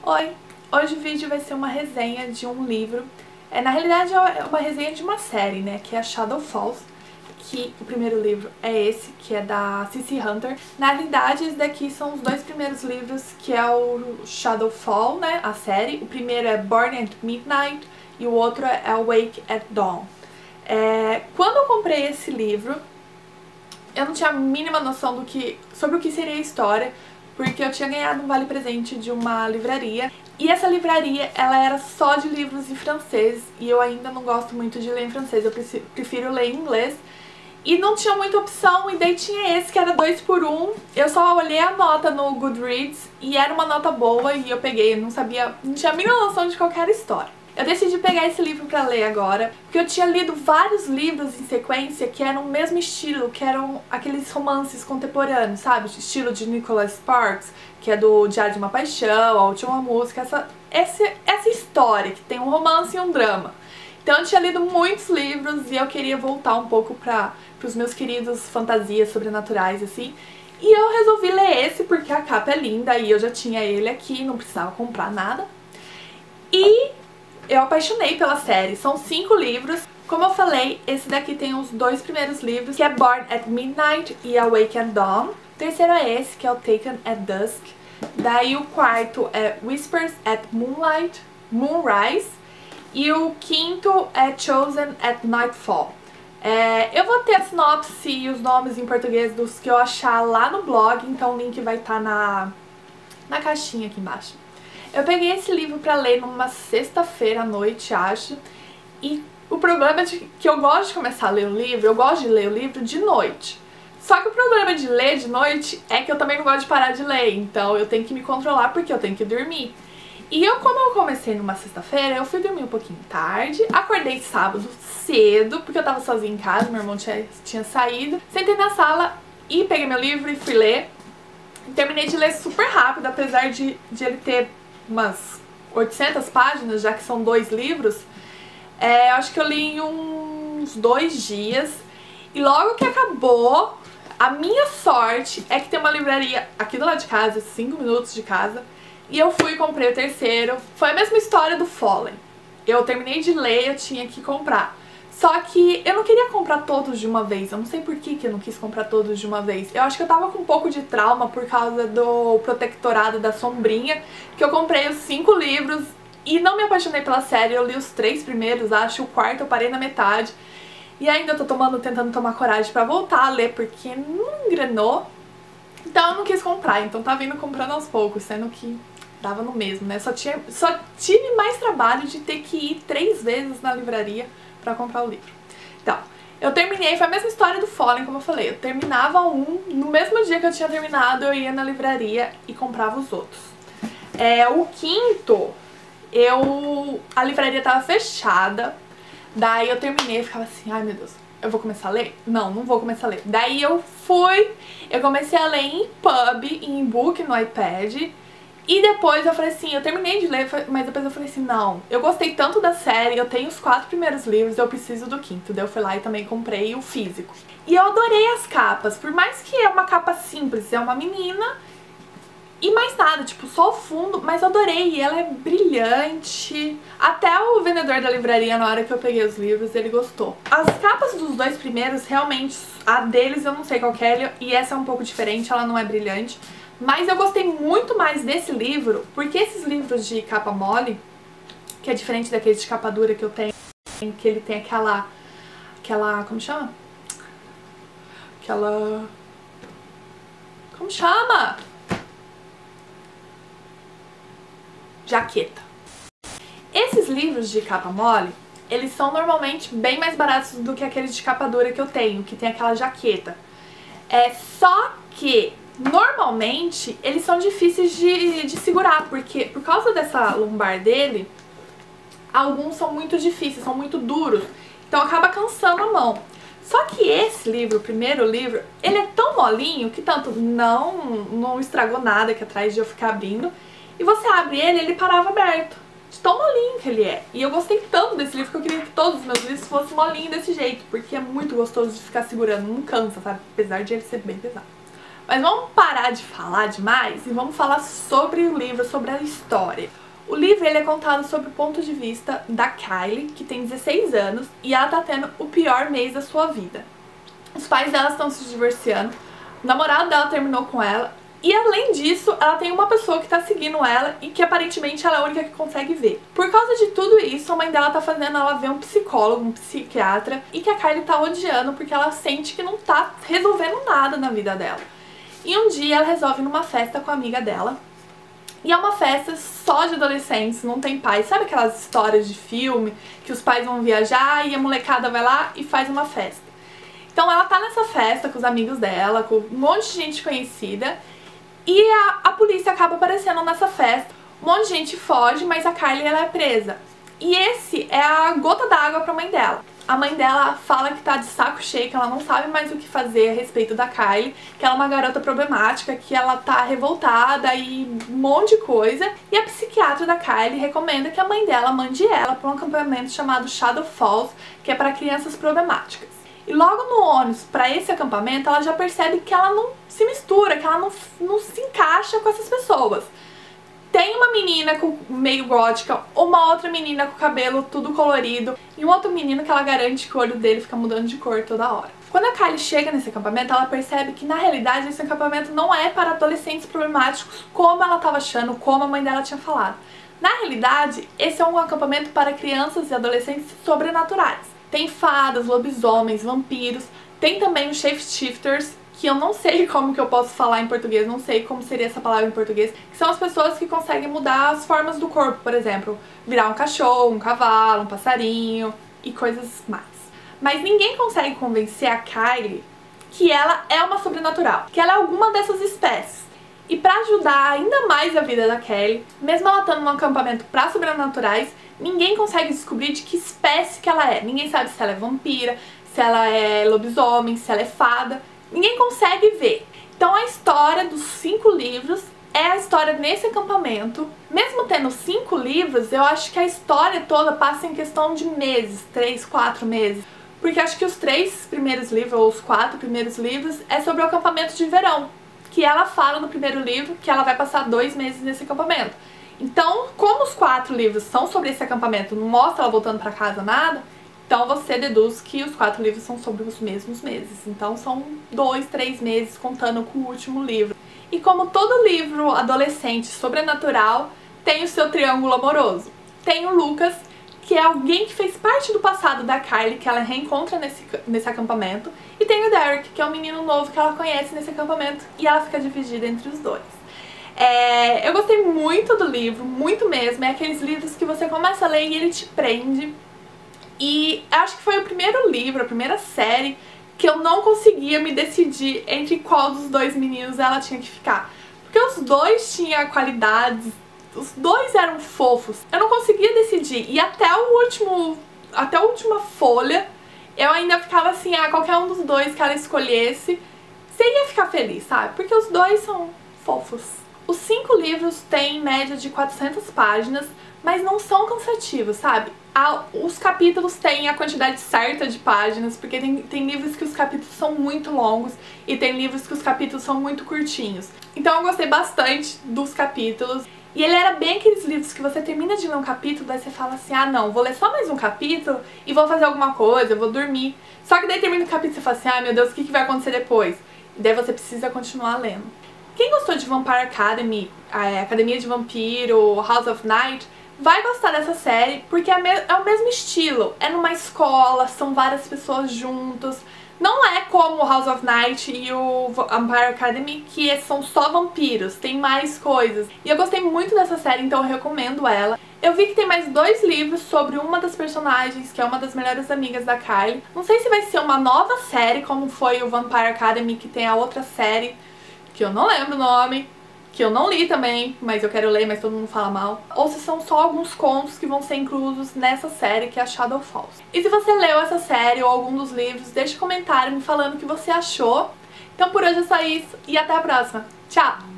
Oi! Hoje o vídeo vai ser uma resenha de um livro. Na realidade é uma resenha de uma série, né? Que é a Shadow Falls. Que o primeiro livro é esse, que é da C.C. Hunter. Na realidade, esse daqui são os dois primeiros livros, que é o Shadow Fall, né? A série. O primeiro é Born at Midnight e o outro é Awake at Dawn. Quando eu comprei esse livro, eu não tinha a mínima noção sobre o que seria a história, porque eu tinha ganhado um vale-presente de uma livraria. E essa livraria, ela era só de livros em francês, e eu ainda não gosto muito de ler em francês, eu prefiro ler em inglês. E não tinha muita opção, e daí tinha esse que era 2 por 1. Eu só olhei a nota no Goodreads e era uma nota boa e eu peguei, eu não tinha a mínima noção de qual era a história. Eu decidi pegar esse livro pra ler agora, porque eu tinha lido vários livros em sequência que eram o mesmo estilo, que eram aqueles romances contemporâneos, sabe? Estilo de Nicholas Sparks, que é do Diário de uma Paixão, A Última Música, essa história, que tem um romance e um drama. Então eu tinha lido muitos livros e eu queria voltar um pouco para os meus queridos fantasias sobrenaturais, assim. E eu resolvi ler esse porque a capa é linda e eu já tinha ele aqui, não precisava comprar nada. E eu apaixonei pela série, são 5 livros. Como eu falei, esse daqui tem os 2 primeiros livros, que é Born at Midnight e Awake at Dawn. O terceiro é esse, que é o Taken at Dusk. Daí o quarto é Whispers at Moonrise. E o quinto é Chosen at Nightfall. Eu vou ter a sinopse e os nomes em português dos que eu achar lá no blog, então o link vai estar na caixinha aqui embaixo. Eu peguei esse livro pra ler numa sexta-feira à noite, acho. E o problema é que eu gosto de começar a ler o livro, eu gosto de ler o livro de noite. Só que o problema de ler de noite é que eu também não gosto de parar de ler, então eu tenho que me controlar porque eu tenho que dormir. E como eu comecei numa sexta-feira, eu fui dormir um pouquinho tarde, acordei sábado cedo, porque eu tava sozinha em casa, meu irmão tinha saído. Sentei na sala e peguei meu livro e fui ler. Terminei de ler super rápido, apesar de ele ter umas 800 páginas, já que são 2 livros. Eu acho que eu li em uns 2 dias. E logo que acabou, a minha sorte é que tem uma livraria aqui do lado de casa, 5 minutos de casa. E eu fui e comprei o terceiro. Foi a mesma história do Fallen. Eu terminei de ler, eu tinha que comprar. Só que eu não queria comprar todos de uma vez. Eu não sei por que eu não quis comprar todos de uma vez. Eu acho que eu tava com um pouco de trauma por causa do Protectorado da Sombrinha, que eu comprei os 5 livros e não me apaixonei pela série. Eu li os 3 primeiros, acho. O quarto eu parei na metade. E ainda tô tentando tomar coragem pra voltar a ler, porque não engrenou. Então eu não quis comprar. Então tá vindo comprando aos poucos, sendo que dava no mesmo, né? Só tive mais trabalho de ter que ir 3 vezes na livraria pra comprar o livro. Então, eu terminei, foi a mesma história do Fallen, como eu falei. Eu terminava um, no mesmo dia que eu tinha terminado, eu ia na livraria e comprava os outros. O quinto, a livraria tava fechada, daí eu terminei e ficava assim, ai meu Deus, eu vou começar a ler? Não vou começar a ler. Daí eu comecei a ler em EPUB, em e-book no iPad. E depois eu falei assim, eu terminei de ler, mas depois eu falei assim, não, eu gostei tanto da série, eu tenho os 4 primeiros livros, eu preciso do quinto. Daí eu fui lá e também comprei o físico. E eu adorei as capas, por mais que é uma capa simples, é uma menina e mais nada, tipo, só o fundo, mas eu adorei, e ela é brilhante. Até o vendedor da livraria, na hora que eu peguei os livros, ele gostou. As capas dos 2 primeiros, realmente, a deles eu não sei qual que é, e essa é um pouco diferente, ela não é brilhante. Mas eu gostei muito mais desse livro, porque esses livros de capa mole, que é diferente daqueles de capa dura que eu tenho, que ele tem aquela, como chama? Como chama? Jaqueta. Esses livros de capa mole, eles são normalmente bem mais baratos do que aqueles de capa dura que eu tenho, que tem aquela jaqueta. Só que normalmente eles são difíceis de segurar, porque por causa dessa lombar dele, alguns são muito difíceis, são muito duros, então acaba cansando a mão. Só que esse livro, o primeiro livro, ele é tão molinho que tanto não estragou nada aqui atrás de eu ficar abrindo, e você abre ele parava aberto, de tão molinho que ele é. E eu gostei tanto desse livro que eu queria que todos os meus livros fossem molinhos desse jeito, porque é muito gostoso de ficar segurando, não cansa, sabe? Apesar de ele ser bem pesado. Mas vamos parar de falar demais e vamos falar sobre o livro, sobre a história. O livro ele é contado sob o ponto de vista da Kylie, que tem 16 anos, e ela tá tendo o pior mês da sua vida. Os pais dela estão se divorciando, o namorado dela terminou com ela, e além disso, ela tem uma pessoa que tá seguindo ela e que aparentemente ela é a única que consegue ver. Por causa de tudo isso, a mãe dela tá fazendo ela ver um psicólogo, um psiquiatra, e que a Kylie tá odiando porque ela sente que não tá resolvendo nada na vida dela. E um dia ela resolve ir numa festa com a amiga dela, e é uma festa só de adolescentes, não tem pais. Sabe aquelas histórias de filme que os pais vão viajar e a molecada vai lá e faz uma festa? Então ela tá nessa festa com os amigos dela, com um monte de gente conhecida, e a polícia acaba aparecendo nessa festa. Um monte de gente foge, mas a Kylie ela é presa. E esse é a gota d'água pra mãe dela. A mãe dela fala que tá de saco cheio, que ela não sabe mais o que fazer a respeito da Kylie, que ela é uma garota problemática, que ela tá revoltada e um monte de coisa. E a psiquiatra da Kylie recomenda que a mãe dela mande ela pra um acampamento chamado Shadow Falls, que é para crianças problemáticas. E logo no ônibus para esse acampamento, ela já percebe que ela não se mistura, que ela não se encaixa com essas pessoas. Tem uma menina com meio gótica, uma outra menina com cabelo tudo colorido e um outro menino que ela garante que o olho dele fica mudando de cor toda hora. Quando a Kylie chega nesse acampamento, ela percebe que na realidade esse acampamento não é para adolescentes problemáticos como ela estava achando, como a mãe dela tinha falado. Na realidade, esse é um acampamento para crianças e adolescentes sobrenaturais. Tem fadas, lobisomens, vampiros, tem também os shapeshifters, que eu não sei como que eu posso falar em português, não sei como seria essa palavra em português, que são as pessoas que conseguem mudar as formas do corpo, por exemplo, virar um cachorro, um cavalo, um passarinho e coisas mais. Mas ninguém consegue convencer a Kylie que ela é uma sobrenatural, que ela é alguma dessas espécies. E pra ajudar ainda mais a vida da Kylie, mesmo ela estando num acampamento pra sobrenaturais, ninguém consegue descobrir de que espécie que ela é. Ninguém sabe se ela é vampira, se ela é lobisomem, se ela é fada. Ninguém consegue ver. Então a história dos 5 livros é a história nesse acampamento. Mesmo tendo 5 livros, eu acho que a história toda passa em questão de meses, 3, 4 meses. Porque acho que os 3 primeiros livros, ou os 4 primeiros livros, é sobre o acampamento de verão. Que ela fala no primeiro livro que ela vai passar 2 meses nesse acampamento. Então, como os 4 livros são sobre esse acampamento, não mostra ela voltando pra casa nada, então você deduz que os 4 livros são sobre os mesmos meses. Então são 2, 3 meses contando com o último livro. E como todo livro adolescente sobrenatural, tem o seu triângulo amoroso. Tem o Lucas, que é alguém que fez parte do passado da Kylie, que ela reencontra nesse acampamento. E tem o Derek, que é um menino novo que ela conhece nesse acampamento, e ela fica dividida entre os dois. Eu gostei muito do livro, muito mesmo. É aqueles livros que você começa a ler e ele te prende. E acho que foi o primeiro livro, a primeira série que eu não conseguia me decidir entre qual dos 2 meninos ela tinha que ficar. Porque os 2 tinham qualidades, os 2 eram fofos. Eu não conseguia decidir. E até a última folha, eu ainda ficava assim, qualquer um dos 2 que ela escolhesse, você ia ficar feliz, sabe? Porque os 2 são fofos. Os 5 livros têm média de 400 páginas, mas não são cansativos, sabe? Os capítulos têm a quantidade certa de páginas, porque tem livros que os capítulos são muito longos e tem livros que os capítulos são muito curtinhos. Então eu gostei bastante dos capítulos. E ele era bem aqueles livros que você termina de ler um capítulo, daí você fala assim, não, vou ler só mais um capítulo e vou fazer alguma coisa, eu vou dormir. Só que daí termina o capítulo e você fala assim, meu Deus, o que vai acontecer depois? E daí você precisa continuar lendo. Quem gostou de Vampire Academy, Academia de Vampiro, House of Night, vai gostar dessa série, porque é o mesmo estilo. É numa escola, são várias pessoas juntas. Não é como o House of Night e o Vampire Academy, que são só vampiros, tem mais coisas. E eu gostei muito dessa série, então eu recomendo ela. Eu vi que tem mais 2 livros sobre uma das personagens, que é uma das melhores amigas da Kylie. Não sei se vai ser uma nova série, como foi o Vampire Academy, que tem a outra série, que eu não lembro o nome, que eu não li também, mas eu quero ler, mas todo mundo fala mal. Ou se são só alguns contos que vão ser inclusos nessa série, que é a Shadow Falls. E se você leu essa série ou algum dos livros, deixe um comentário me falando o que você achou. Então por hoje é só isso, e até a próxima. Tchau!